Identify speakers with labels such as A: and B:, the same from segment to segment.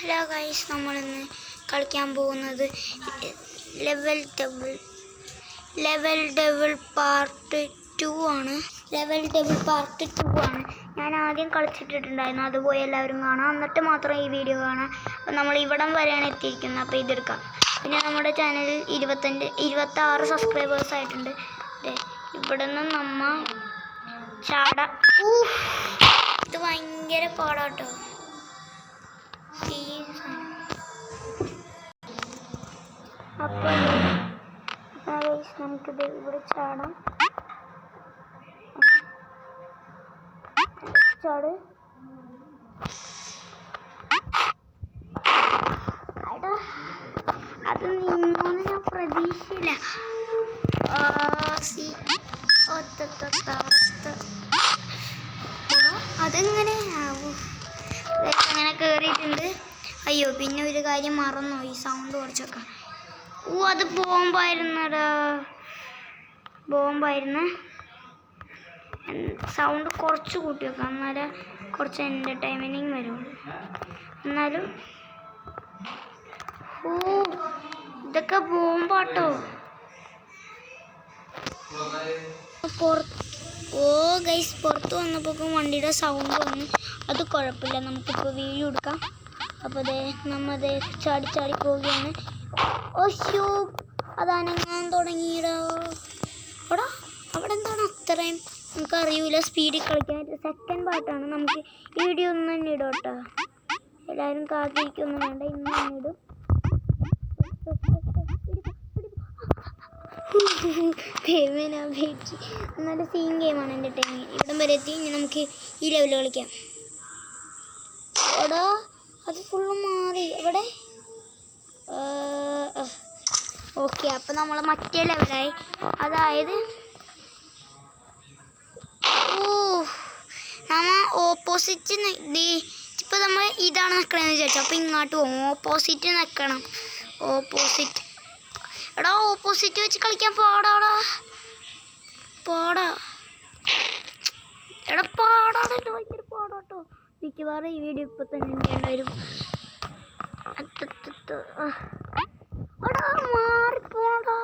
A: Hello guys, നമ്മളിന്ന് കളിക്കാൻ പോകുന്നത് ലെവൽ ഡബിൾ പാർട്ട് 2 ആണ്. ഞാൻ ആദ്യം കളിച്ചിട്ടുണ്ടായിരുന്നു, അതുപോയി എല്ലാവരും കാണാം, എന്നിട്ട് മാത്രം ഈ വീഡിയോ കാണാം. അപ്പോൾ നമ്മൾ ഇവിടം വരെയാണ് എത്തിയിരിക്കുന്നത്. അപ്പോൾ ഇതെടുക്കാം. പിന്നെ നമ്മുടെ ചാനലിൽ 26 സബ്സ്ക്രൈബേഴ്സ് ആയിട്ടുണ്ട്. ഇവിടെ നിന്ന് നമ്മൾ ചാടാം. ഇത് ഭയങ്കര പാടാട്ടോ. അപ്പോൾ നമുക്കിത് ഇവിടെ ചാടാം. ചാട്. അത് നിന്നോന്ന് ഞാൻ പ്രതീക്ഷയില്ല. അതെങ്ങനെ ആവും? അങ്ങനെ കയറിയിട്ടുണ്ട്. അയ്യോ, പിന്നെ ഒരു കാര്യം മറന്നു, ഈ സൗണ്ട് കുറച്ചൊക്കെ. അത് ബോംബായിരുന്നു. സൗണ്ട് കുറച്ച് കൂട്ടി വെക്കാം, എന്നാലേ കുറച്ച് എൻ്റർടൈൻമെൻറ്റിങ് വരുള്ളൂ. എന്നാലും ഇതൊക്കെ ബോംബാട്ടോ. ഗൈസ്, പുറത്ത് വന്നപ്പോഴേക്കും വണ്ടിയുടെ സൗണ്ട് വന്നു. അത് കുഴപ്പമില്ല, നമുക്കിപ്പോൾ വീഡിയോ എടുക്കാം. അപ്പോൾ നമ്മ ചാടി പോവുകയാണ്. ഓശോ, അതനങ്ങാൻ തുടങ്ങിയിടാ. അവിടെ എന്താണ് അത്രയും നമുക്കറിയില്ല. സ്പീഡിൽ കളിക്കാൻ സെക്കൻഡ് പാർട്ടാണ്. നമുക്ക് വീഡിയോ ഒന്നും തന്നെ ഇടും കേട്ടോ. എല്ലാവരും കാത്തിരിക്കൊന്നും വേണ്ട, ഇന്ന് തന്നെ ഇടും. നല്ല സീൻ ഗെയിമാണ് എൻ്റെ ടൈം. ഇവിടം വരെ എത്തി. ഇനി നമുക്ക് ഈ ലെവൽ കളിക്കാം. അത് ഫുള്ള് മാറി ഇവിടെ. ഓക്കെ, അപ്പം നമ്മൾ മറ്റേ ലെവലായി. അതായത് നമ്മൾ ഓപ്പോസിറ്റ് ഇപ്പോൾ നമ്മൾ ഇതാണ് നിൽക്കണമെന്ന് വിചാരിച്ചു. അപ്പോൾ ഇങ്ങോട്ട് പോകും. ഓപ്പോസിറ്റ് നിൽക്കണം. ഓപ്പോസിറ്റ് വെച്ച് കളിക്കാൻ പാടാടാ. ഭയങ്കര പാടാട്ടോ. മിക്കവാറും ഈ വീഡിയോ ഇപ്പം തന്നെ ചെയ്യേണ്ടി വരും. മാറിപ്പോടാ.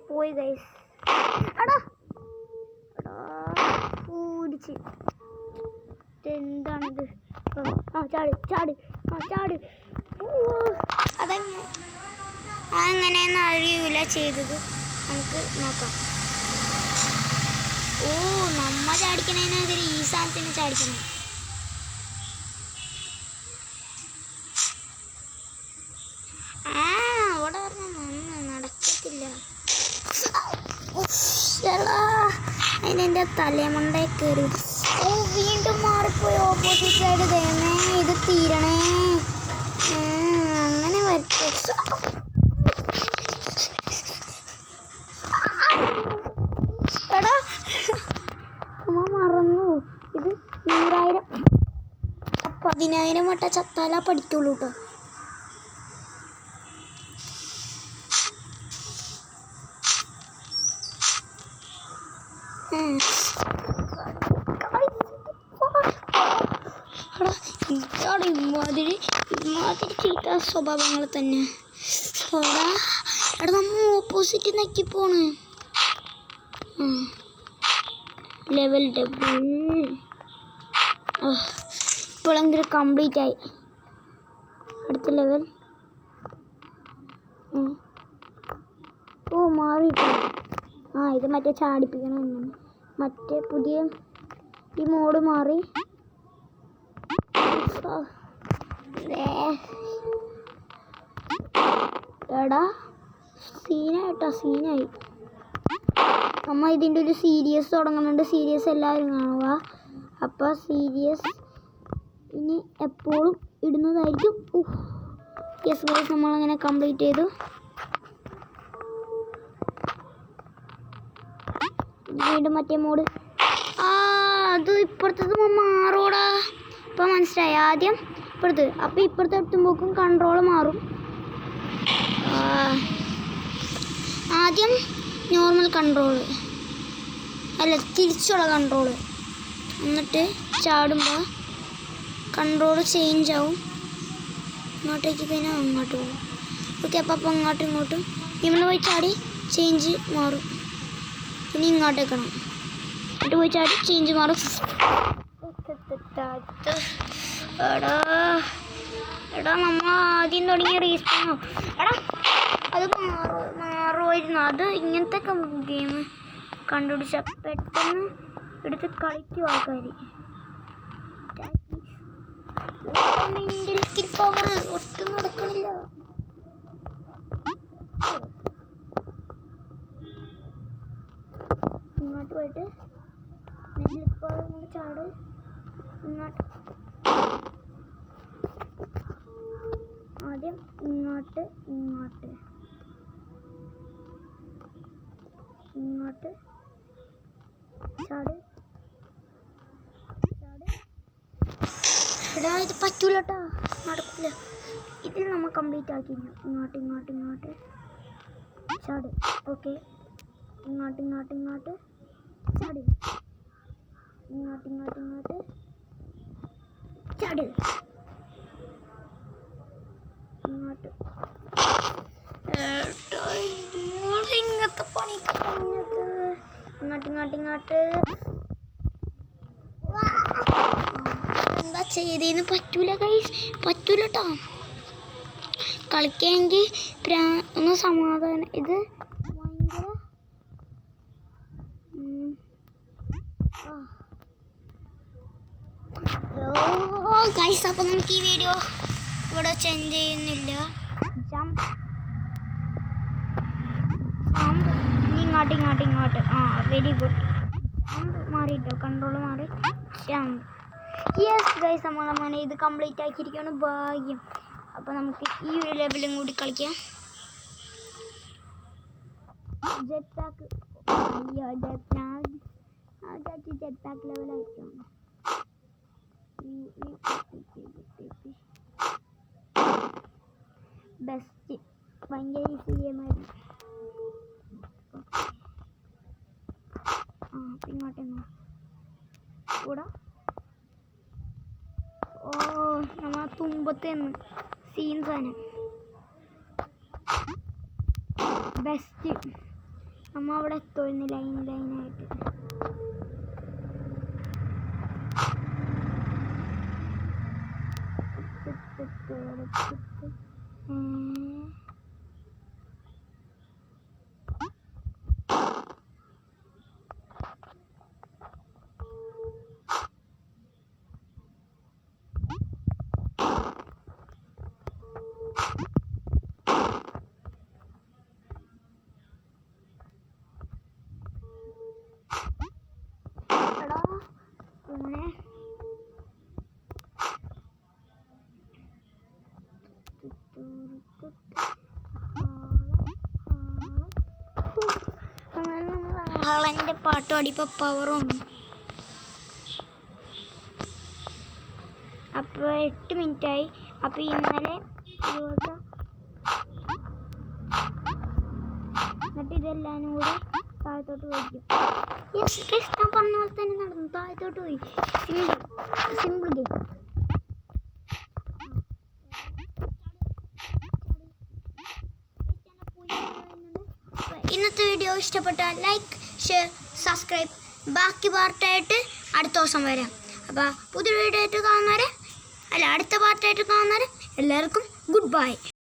A: പോയി ഗൈസ്. ഓടിച്ച് എന്താണിത്? ചാട്. അതെങ്ങനെയെന്ന് അറിയില്ല ചെയ്തത്. നമുക്ക് നോക്കാം. നമ്മ ചാടിക്കണതിനെതിരെ ഈ സാധനത്തിന് ചാടിക്കണം. അവിടെ നടക്കത്തില്ല. അതിനെൻ്റെ തലമുണ്ടേ കയറി. വീണ്ടും മാറിപ്പോയി ഓപ്പോസിറ്റ് സൈഡ്. തേമേ, ഇത് തീരണേ. അങ്ങനെ വരട്ടെ. മറന്നു. ഇത് 10,000 വട്ടം ചത്താലാ പഠിക്കുള്ളൂ കേട്ടോ. ഇമാതിരി ചീത്ത സ്വഭാവങ്ങൾ തന്നെ. നമ്മ ഓപ്പോസിറ്റ് നക്കി പോണ്. ലെവൽ ഡബിൾ ഇപ്പോഴെങ്കിലും കംപ്ലീറ്റ് ആയി. അടുത്ത ലെവൽ. മാറിയിട്ടോ. ഇത് മറ്റേ ചാടിപ്പിക്കണം. മറ്റേ പുതിയ ഈ മോഡ് മാറി. സീനായി. നമ്മ ഇതിൻ്റെ ഒരു സീരീസ് തുടങ്ങുന്നുണ്ട്. സീരീസ് എല്ലാവരും കാണുക. അപ്പോൾ സീരീസ് ഇനി എപ്പോഴും ഇടുന്നതായിരിക്കും. യെസ് ഗൈസ്, നമ്മളങ്ങനെ കംപ്ലീറ്റ് ചെയ്തു. വീണ്ടും മറ്റേ മോഡ്. അത് ഇപ്പുറത്തത് മാറൂടാ. ഇപ്പം മനസ്സിലായി. ആദ്യം ഇപ്പുറത്ത്, അപ്പോൾ ഇപ്പുറത്ത് എത്തുമ്പോഴേക്കും കൺട്രോൾ മാറും. ആദ്യം നോർമൽ കൺട്രോൾ അല്ല തിരിച്ചുള്ള കൺട്രോൾ. എന്നിട്ട് ചാടുമ്പോൾ കൺട്രോൾ ചേഞ്ച് ആവും. ഇങ്ങോട്ടേക്ക് കഴിഞ്ഞാൽ അങ്ങോട്ട് പോകും. ഓക്കെ, അപ്പോൾ അങ്ങോട്ടും ഇങ്ങോട്ടും ഇവിടെ പോയി ചാടി ചേഞ്ച് മാറും. പിന്നെ ഇങ്ങോട്ടേക്കണം, എന്നിട്ട് പോയി ചാടി ചേഞ്ച് മാറും. എടാ എടാ നമ്മൾ ആദ്യം തുടങ്ങിയ റീസ്പോണോ? എടാ അത് മാറുമായിരുന്നു. അത് ഇങ്ങനത്തെ ഗെയിം കണ്ടുപിടിച്ച പെട്ടെന്ന് എടുത്ത് കളിക്കും ആൾക്കാർ. പവർ ഒട്ടും നടക്കണില്ല. ഇങ്ങോട്ട് പോയിട്ട് ചാട്. ഇങ്ങോട്ട് ആദ്യം ഇങ്ങോട്ട് ഇങ്ങോട്ട് ഇങ്ങോട്ട് ചാട് ചാട്. എടാ ഇത് പറ്റൂല കേട്ടോ, നടക്കില്ല. ഇതിൽ നമ്മൾ കംപ്ലീറ്റ് ആക്കിയിരുന്നു. ഇങ്ങോട്ട് ഇങ്ങോട്ട് ഇങ്ങോട്ട് ചാട്. ഓക്കെ, ഇങ്ങോട്ട് ഇങ്ങോട്ട് ഇങ്ങോട്ട് ചാട്. ഇങ്ങോട്ട് ഇങ്ങോട്ട് ഇങ്ങോട്ട് ചാട്. ഇങ്ങോട്ട് ഇങ്ങനത്തെ പണിയൊക്കെ പറഞ്ഞത്. ഇങ്ങോട്ട് ഇങ്ങോട്ട് ഇങ്ങോട്ട് എന്താ ചെയ്തേന്ന് പറ്റൂല ഗൈസ്, പറ്റൂല കേട്ടോ. കളിക്കാമെങ്കിൽ ഒന്ന് സമാധാനം. ഇത് ഭയങ്കര ഗൈസ്. അപ്പം നമുക്ക് ഈ വീഡിയോ ഇവിടെ ചേഞ്ച് ചെയ്യുന്നില്ല. ഇങ്ങോട്ട് ഇങ്ങോട്ട് ഇങ്ങോട്ട്. Very good. മാറിയിട്ടോ, കൺട്രോൾ മാറി. യെസ് ഗൈസ്, നമ്മളെ ഇത് കംപ്ലീറ്റ് ആക്കിയിരിക്കുകയാണ്. ഭാഗ്യം. അപ്പോൾ നമുക്ക് ഈ ഒരു ലെവലും കൂടി കളിക്കാം. Jet pack. അയ്യോ ജെറ്റ് പാക്ക് ലെവലായിരിക്കും. ബെസ്റ്റ്. ഭയങ്കര ഈസി ഗെയിമായിരുന്നു. ഇങ്ങോട്ടെന്നാ കൂടാ. ഓ നമ്മൾ തുമ്പത്തേന്ന് സീൻസാണ് ബെസ്റ്റ്. നമ്മൾ അവിടെ എത്തുമായിരുന്നു ലൈനായിട്ട്. ഹാളൻ്റെ പാട്ട് പാടിയപ്പോൾ പവറും. അപ്പോൾ 8 മിനിറ്റായി. അപ്പോൾ ഇന്നലെ എന്നിട്ട് ഇതെല്ലാനും കൂടി താഴത്തോട്ട് പോയിരിക്കും. ഞാൻ പറഞ്ഞ പോലെ തന്നെ നടന്നു, താഴത്തോട്ട് പോയി. Simple game. ഇന്നത്തെ വീഡിയോ ഇഷ്ടപ്പെട്ടാൽ ലൈക്ക്, ഷെയർ, സബ്സ്ക്രൈബ്. ബാക്കി പാർട്ടായിട്ട് അടുത്ത ദിവസം വരാം. അപ്പോൾ പുതിയ വീഡിയോ ആയിട്ട് കാണുന്നവരെ അടുത്ത പാർട്ടായിട്ട് കാണുന്നവരെ എല്ലാവർക്കും ഗുഡ് ബൈ.